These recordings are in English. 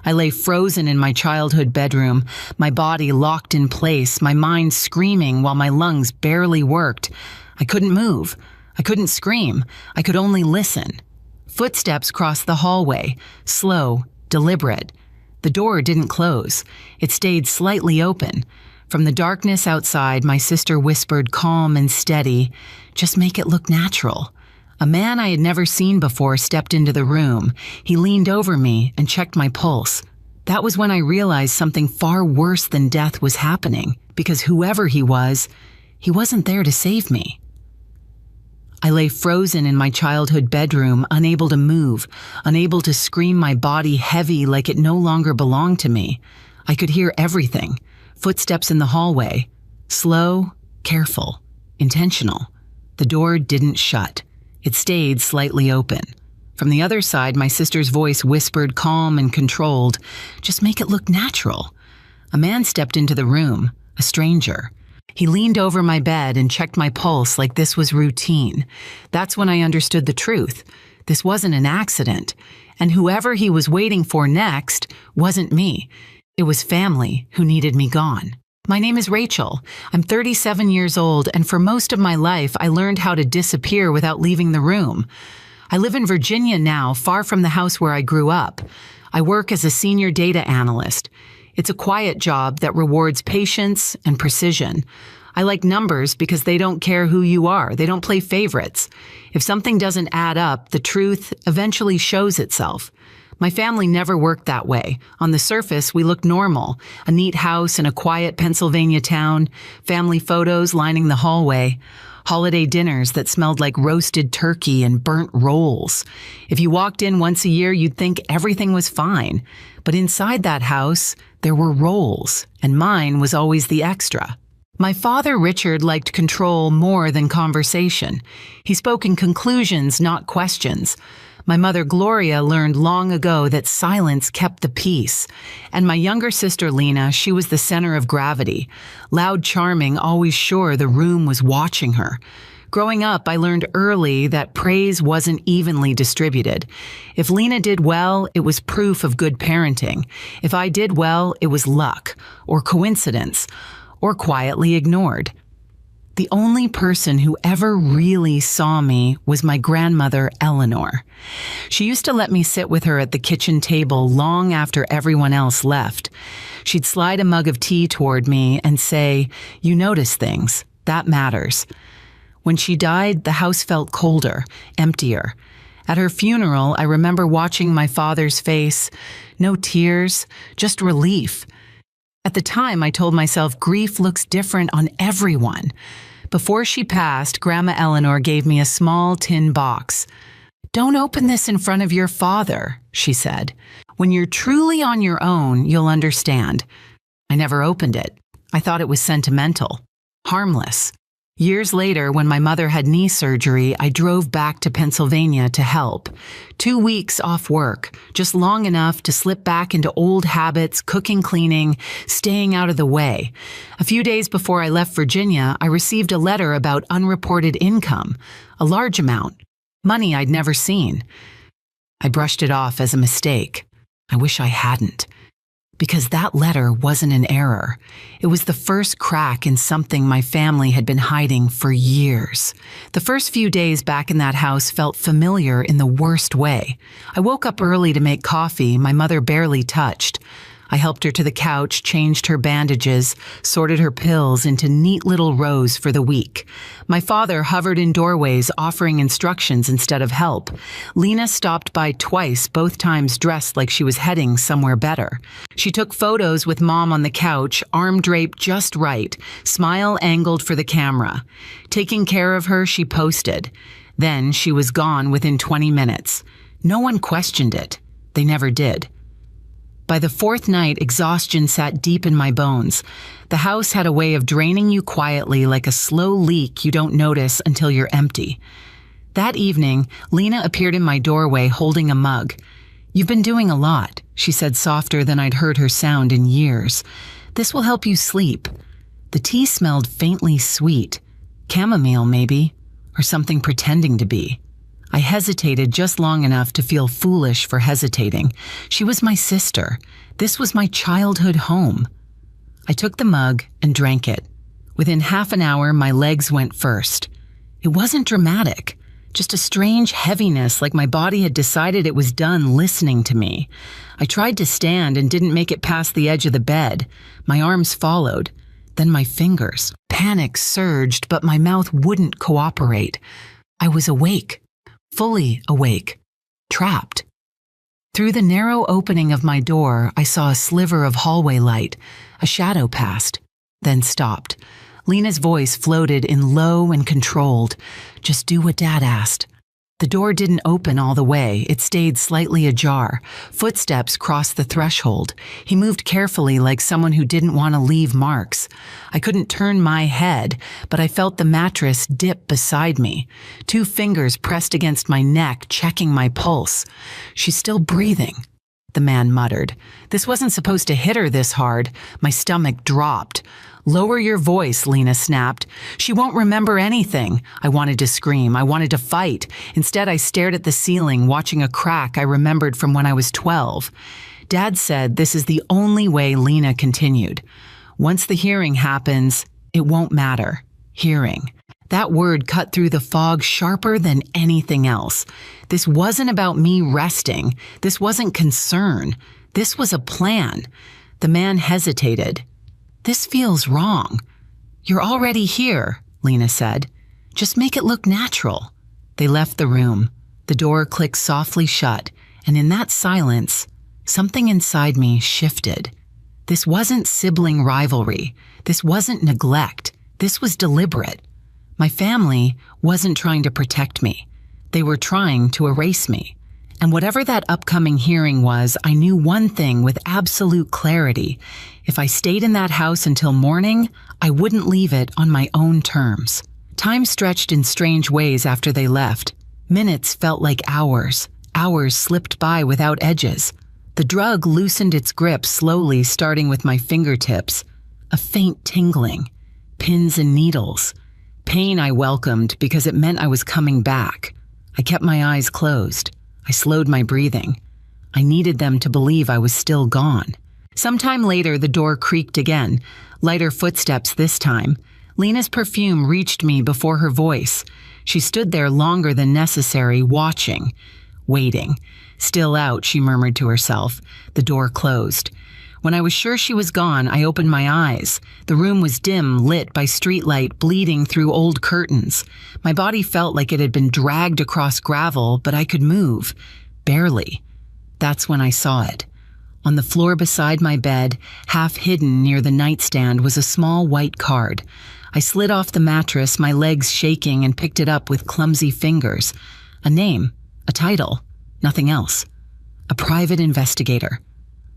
I lay frozen in my childhood bedroom, my body locked in place, my mind screaming while my lungs barely worked. I couldn't move. I couldn't scream. I could only listen. Footsteps crossed the hallway, slow, deliberate. The door didn't close. It stayed slightly open. From the darkness outside, my sister whispered, calm and steady, "Just make it look natural." A man I had never seen before stepped into the room. He leaned over me and checked my pulse. That was when I realized something far worse than death was happening, because whoever he wasn't there to save me. I lay frozen in my childhood bedroom, unable to move, unable to scream, my body heavy like it no longer belonged to me. I could hear everything. Footsteps in the hallway. Slow, careful, intentional. The door didn't shut. It stayed slightly open. From the other side, my sister's voice whispered, calm and controlled, "Just make it look natural." A man stepped into the room, a stranger. He leaned over my bed and checked my pulse like this was routine. That's when I understood the truth. This wasn't an accident. And whoever he was waiting for next wasn't me. It was family who needed me gone. My name is Rachel. I'm 37 years old, and for most of my life, I learned how to disappear without leaving the room. I live in Virginia now, far from the house where I grew up. I work as a senior data analyst. It's a quiet job that rewards patience and precision. I like numbers because they don't care who you are. They don't play favorites. If something doesn't add up, the truth eventually shows itself. My family never worked that way. On the surface, we looked normal. A neat house in a quiet Pennsylvania town, family photos lining the hallway, holiday dinners that smelled like roasted turkey and burnt rolls. If you walked in once a year, you'd think everything was fine. But inside that house, there were roles, and mine was always the extra. My father, Richard, liked control more than conversation. He spoke in conclusions, not questions. My mother, Gloria, learned long ago that silence kept the peace. And my younger sister, Lena, she was the center of gravity. Loud, charming, always sure the room was watching her. Growing up, I learned early that praise wasn't evenly distributed. If Lena did well, it was proof of good parenting. If I did well, it was luck, or coincidence, or quietly ignored. The only person who ever really saw me was my grandmother, Eleanor. She used to let me sit with her at the kitchen table long after everyone else left. She'd slide a mug of tea toward me and say, "You notice things. That matters." When she died, the house felt colder, emptier. At her funeral, I remember watching my father's face. No tears, just relief. At the time, I told myself grief looks different on everyone. Before she passed, Grandma Eleanor gave me a small tin box. "Don't open this in front of your father," she said. "When you're truly on your own, you'll understand." I never opened it. I thought it was sentimental, harmless. Years later, when my mother had knee surgery, I drove back to Pennsylvania to help. 2 weeks off work, just long enough to slip back into old habits, cooking, cleaning, staying out of the way. A few days before I left Virginia, I received a letter about unreported income, a large amount, money I'd never seen. I brushed it off as a mistake. I wish I hadn't. Because that letter wasn't an error. It was the first crack in something my family had been hiding for years. The first few days back in that house felt familiar in the worst way. I woke up early to make coffee my mother barely touched. I helped her to the couch, changed her bandages, sorted her pills into neat little rows for the week. My father hovered in doorways, offering instructions instead of help. Lena stopped by twice, both times dressed like she was heading somewhere better. She took photos with Mom on the couch, arm draped just right, smile angled for the camera. Taking care of her, she posted. Then she was gone within 20 minutes. No one questioned it. They never did. By the fourth night, exhaustion sat deep in my bones. The house had a way of draining you quietly like a slow leak you don't notice until you're empty. That evening, Lena appeared in my doorway holding a mug. "You've been doing a lot," she said softer than I'd heard her sound in years. "This will help you sleep." The tea smelled faintly sweet. Chamomile, maybe, or something pretending to be. I hesitated just long enough to feel foolish for hesitating. She was my sister. This was my childhood home. I took the mug and drank it. Within half an hour, my legs went first. It wasn't dramatic, just a strange heaviness like my body had decided it was done listening to me. I tried to stand and didn't make it past the edge of the bed. My arms followed, then my fingers. Panic surged, but my mouth wouldn't cooperate. I was awake, fully awake, trapped. Through the narrow opening of my door, I saw a sliver of hallway light. A shadow passed, then stopped. Lena's voice floated in low and controlled. Just do what Dad asked. The door didn't open all the way. It stayed slightly ajar. Footsteps crossed the threshold. He moved carefully like someone who didn't want to leave marks. I couldn't turn my head, but I felt the mattress dip beside me. 2 fingers pressed against my neck, checking my pulse. She's still breathing, the man muttered. This wasn't supposed to hit her this hard. My stomach dropped. Lower your voice, Lena snapped. She won't remember anything. I wanted to scream. I wanted to fight. Instead, I stared at the ceiling, watching a crack I remembered from when I was 12. Dad said this is the only way, Lena continued. Once the hearing happens, it won't matter. Hearing. That word cut through the fog sharper than anything else. This wasn't about me resting. This wasn't concern. This was a plan. The man hesitated. This feels wrong. You're already here, Lena said. Just make it look natural. They left the room. The door clicked softly shut, and in that silence, something inside me shifted. This wasn't sibling rivalry. This wasn't neglect. This was deliberate. My family wasn't trying to protect me. They were trying to erase me. And whatever that upcoming hearing was, I knew one thing with absolute clarity. If I stayed in that house until morning, I wouldn't leave it on my own terms. Time stretched in strange ways after they left. Minutes felt like hours. Hours slipped by without edges. The drug loosened its grip slowly, starting with my fingertips. A faint tingling. Pins and needles. Pain I welcomed because it meant I was coming back. I kept my eyes closed. I slowed my breathing. I needed them to believe I was still gone. Sometime later, the door creaked again. Lighter footsteps this time. Lena's perfume reached me before her voice. She stood there longer than necessary, watching, waiting. Still out, she murmured to herself. The door closed. When I was sure she was gone, I opened my eyes. The room was dim, lit by streetlight bleeding through old curtains. My body felt like it had been dragged across gravel, but I could move. Barely. That's when I saw it. On the floor beside my bed, half hidden near the nightstand, was a small white card. I slid off the mattress, my legs shaking, and picked it up with clumsy fingers. A name, a title, nothing else. A private investigator.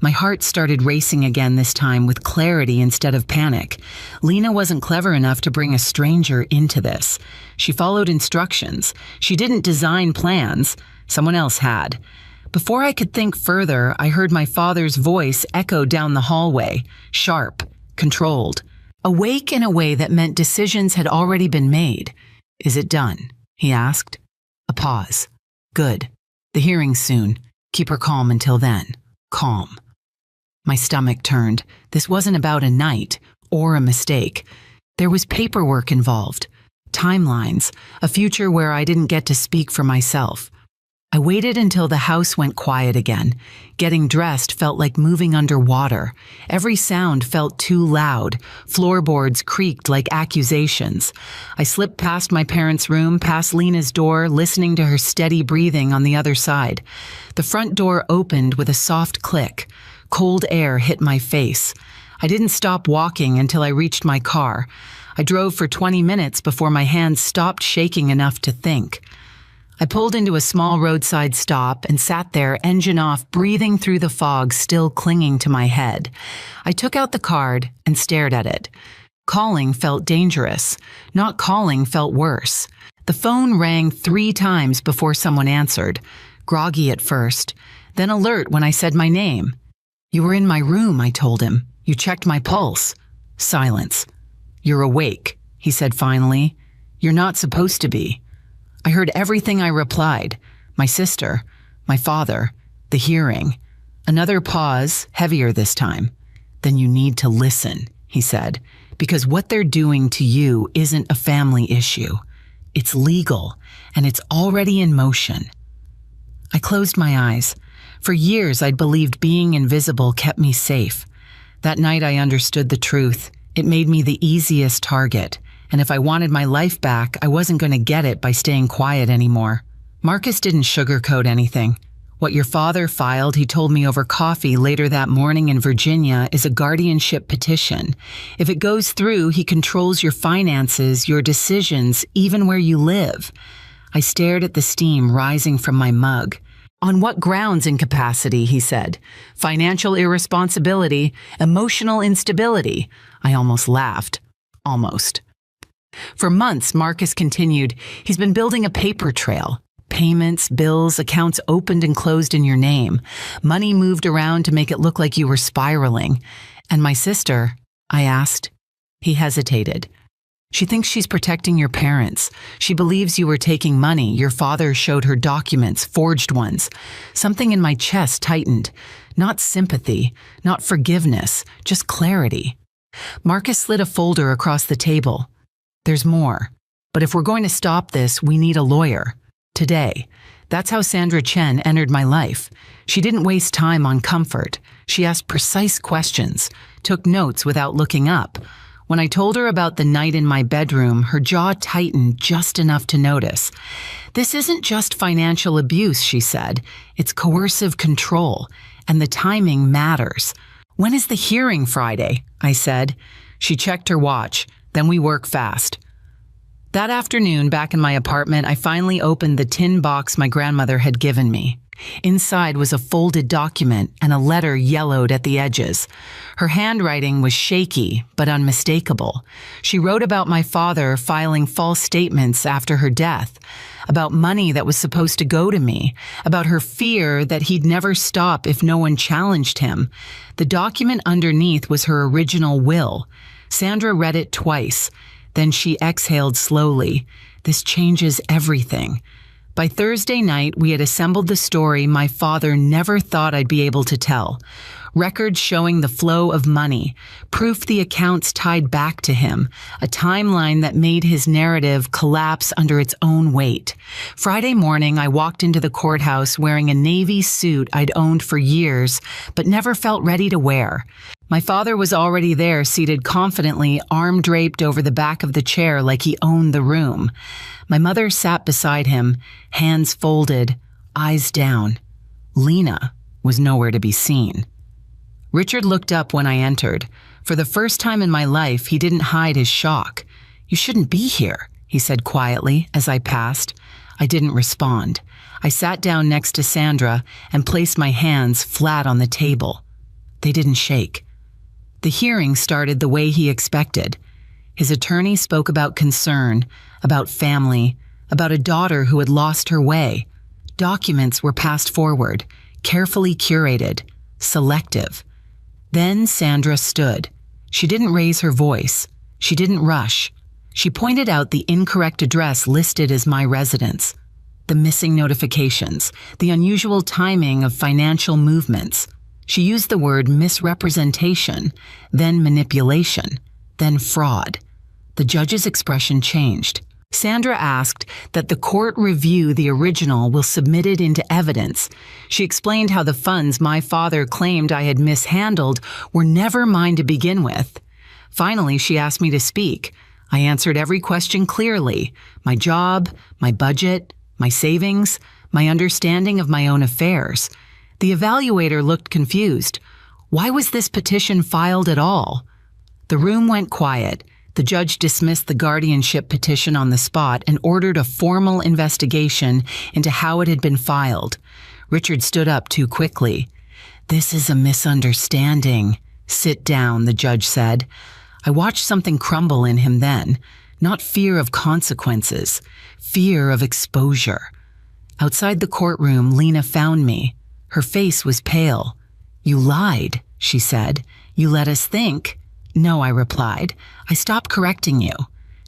My heart started racing again, this time with clarity instead of panic. Lena wasn't clever enough to bring a stranger into this. She followed instructions. She didn't design plans. Someone else had. Before I could think further, I heard my father's voice echo down the hallway, sharp, controlled. Awake in a way that meant decisions had already been made. Is it done? He asked. A pause. Good. The hearing soon. Keep her calm until then. Calm. My stomach turned. This wasn't about a night or a mistake. There was paperwork involved, timelines, a future where I didn't get to speak for myself. I waited until the house went quiet again. Getting dressed felt like moving underwater. Every sound felt too loud. Floorboards creaked like accusations. I slipped past my parents' room, past Lena's door, listening to her steady breathing on the other side. The front door opened with a soft click. Cold air hit my face. I didn't stop walking until I reached my car. I drove for 20 minutes before my hands stopped shaking enough to think. I pulled into a small roadside stop and sat there, engine off, breathing through the fog still clinging to my head. I took out the card and stared at it. Calling felt dangerous. Not calling felt worse. The phone rang 3 times before someone answered. Groggy at first, then alert when I said my name. You were in my room, I told him. You checked my pulse. Silence. You're awake, he said finally. You're not supposed to be. I heard everything I replied. My sister, my father, the hearing. Another pause, heavier this time. Then you need to listen, he said, because what they're doing to you isn't a family issue. It's legal, and it's already in motion. I closed my eyes. For years, I'd believed being invisible kept me safe. That night, I understood the truth. It made me the easiest target, and if I wanted my life back, I wasn't going to get it by staying quiet anymore. Marcus didn't sugarcoat anything. What your father filed, he told me over coffee later that morning in Virginia, is a guardianship petition. If it goes through, he controls your finances, your decisions, even where you live. I stared at the steam rising from my mug. On what grounds incapacity, he said. Financial irresponsibility, emotional instability. I almost laughed. Almost. For months, Marcus continued, he's been building a paper trail. Payments, bills, accounts opened and closed in your name. Money moved around to make it look like you were spiraling. And my sister, I asked. He hesitated. She thinks she's protecting your parents. She believes you were taking money. Your father showed her documents, forged ones. Something in my chest tightened. Not sympathy, not forgiveness, just clarity. Marcus slid a folder across the table. There's more. But if we're going to stop this, we need a lawyer. Today. That's how Sandra Chen entered my life. She didn't waste time on comfort. She asked precise questions, took notes without looking up. When I told her about the night in my bedroom, her jaw tightened just enough to notice. This isn't just financial abuse, she said. It's coercive control, and the timing matters. When is the hearing Friday? I said. She checked her watch. Then we work fast. That afternoon, back in my apartment, I finally opened the tin box my grandmother had given me. Inside was a folded document and a letter yellowed at the edges. Her handwriting was shaky, but unmistakable. She wrote about my father filing false statements after her death, about money that was supposed to go to me, about her fear that he'd never stop if no one challenged him. The document underneath was her original will. Sandra read it twice. Then she exhaled slowly. This changes everything. By Thursday night, we had assembled the story my father never thought I'd be able to tell. Records showing the flow of money, proof the accounts tied back to him, a timeline that made his narrative collapse under its own weight. Friday morning, I walked into the courthouse wearing a navy suit I'd owned for years, but never felt ready to wear. My father was already there, seated confidently, arm draped over the back of the chair like he owned the room. My mother sat beside him, hands folded, eyes down. Lena was nowhere to be seen. Richard looked up when I entered. For the first time in my life, he didn't hide his shock. "You shouldn't be here," he said quietly as I passed. I didn't respond. I sat down next to Sandra and placed my hands flat on the table. They didn't shake. The hearing started the way he expected. His attorney spoke about concern, about family, about a daughter who had lost her way. Documents were passed forward, carefully curated, selective. Then Sandra stood. She didn't raise her voice. She didn't rush. She pointed out the incorrect address listed as my residence, the missing notifications, the unusual timing of financial movements. She used the word misrepresentation, then manipulation, then fraud. The judge's expression changed. Sandra asked that the court review the original will submit it into evidence. She explained how the funds my father claimed I had mishandled were never mine to begin with. Finally, she asked me to speak. I answered every question clearly. My job, my budget, my savings, my understanding of my own affairs. The evaluator looked confused. Why was this petition filed at all? The room went quiet. The judge dismissed the guardianship petition on the spot and ordered a formal investigation into how it had been filed. Richard stood up too quickly. "This is a misunderstanding." "Sit down," the judge said. I watched something crumble in him then. Not fear of consequences, fear of exposure. Outside the courtroom, Lena found me. Her face was pale. "You lied," she said. "You let us think." "No," I replied. "I stopped correcting you."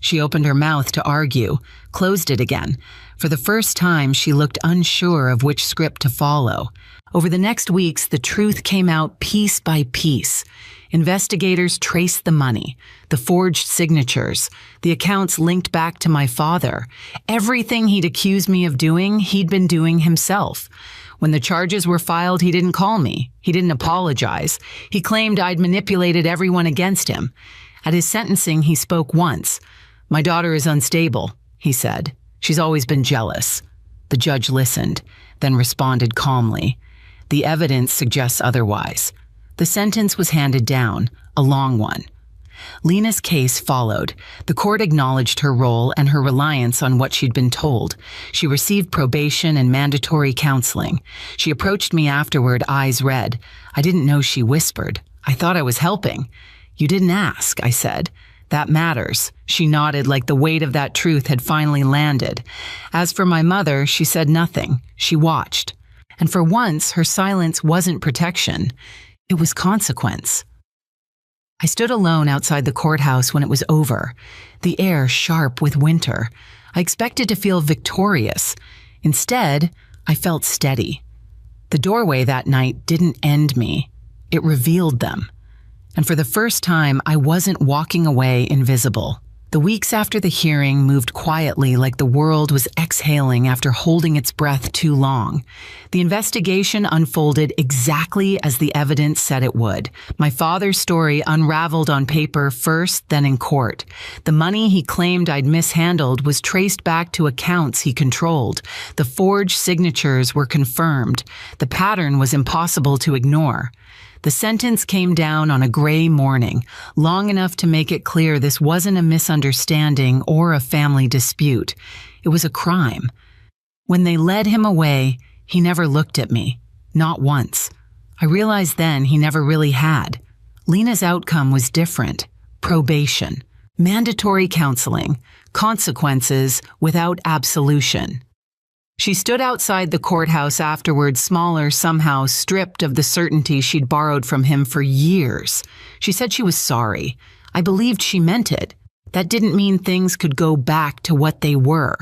She opened her mouth to argue, closed it again. For the first time, she looked unsure of which script to follow. Over the next weeks, the truth came out piece by piece. Investigators traced the money, the forged signatures, the accounts linked back to my father. Everything he'd accused me of doing, he'd been doing himself. When the charges were filed, he didn't call me. He didn't apologize. He claimed I'd manipulated everyone against him. At his sentencing, he spoke once. "My daughter is unstable," he said. "She's always been jealous." The judge listened, then responded calmly. "The evidence suggests otherwise." The sentence was handed down, a long one. Lena's case followed. The court acknowledged her role and her reliance on what she'd been told. She received probation and mandatory counseling. She approached me afterward, eyes red. I didn't know she whispered. I thought I was helping. "You didn't ask," I said. "That matters." She nodded like the weight of that truth had finally landed. As for my mother, she said nothing. She watched. And for once, her silence wasn't protection. It was consequence. I stood alone outside the courthouse when it was over, the air sharp with winter. I expected to feel victorious. Instead, I felt steady. The doorway that night didn't end me. It revealed them. And for the first time, I wasn't walking away invisible. The weeks after the hearing moved quietly like the world was exhaling after holding its breath too long. The investigation unfolded exactly as the evidence said it would. My father's story unraveled on paper first, then in court. The money he claimed I'd mishandled was traced back to accounts he controlled. The forged signatures were confirmed. The pattern was impossible to ignore. The sentence came down on a gray morning, long enough to make it clear this wasn't a misunderstanding or a family dispute. It was a crime. When they led him away, he never looked at me, not once. I realized then he never really had. Lena's outcome was different. Probation, mandatory counseling, consequences without absolution. She stood outside the courthouse afterward, smaller somehow, stripped of the certainty she'd borrowed from him for years. She said she was sorry. I believed she meant it. That didn't mean things could go back to what they were.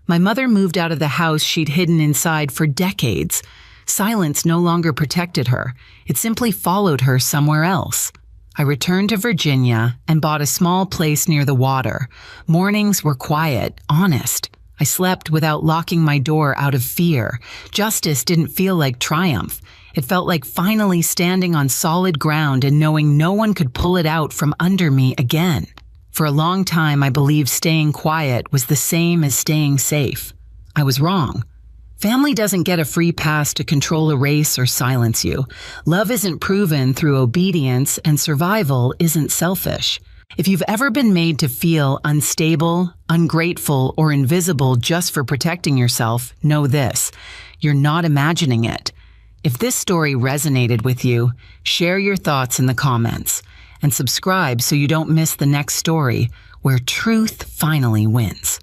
My mother moved out of the house she'd hidden inside for decades. Silence no longer protected her. It simply followed her somewhere else. I returned to Virginia and bought a small place near the water. Mornings were quiet, honest. I slept without locking my door out of fear. Justice didn't feel like triumph. It felt like finally standing on solid ground and knowing no one could pull it out from under me again. For a long time, I believed staying quiet was the same as staying safe. I was wrong. Family doesn't get a free pass to control a race or silence you. Love isn't proven through obedience, and survival isn't selfish. If you've ever been made to feel unstable, ungrateful, or invisible just for protecting yourself, know this: you're not imagining it. If this story resonated with you, share your thoughts in the comments and subscribe so you don't miss the next story where truth finally wins.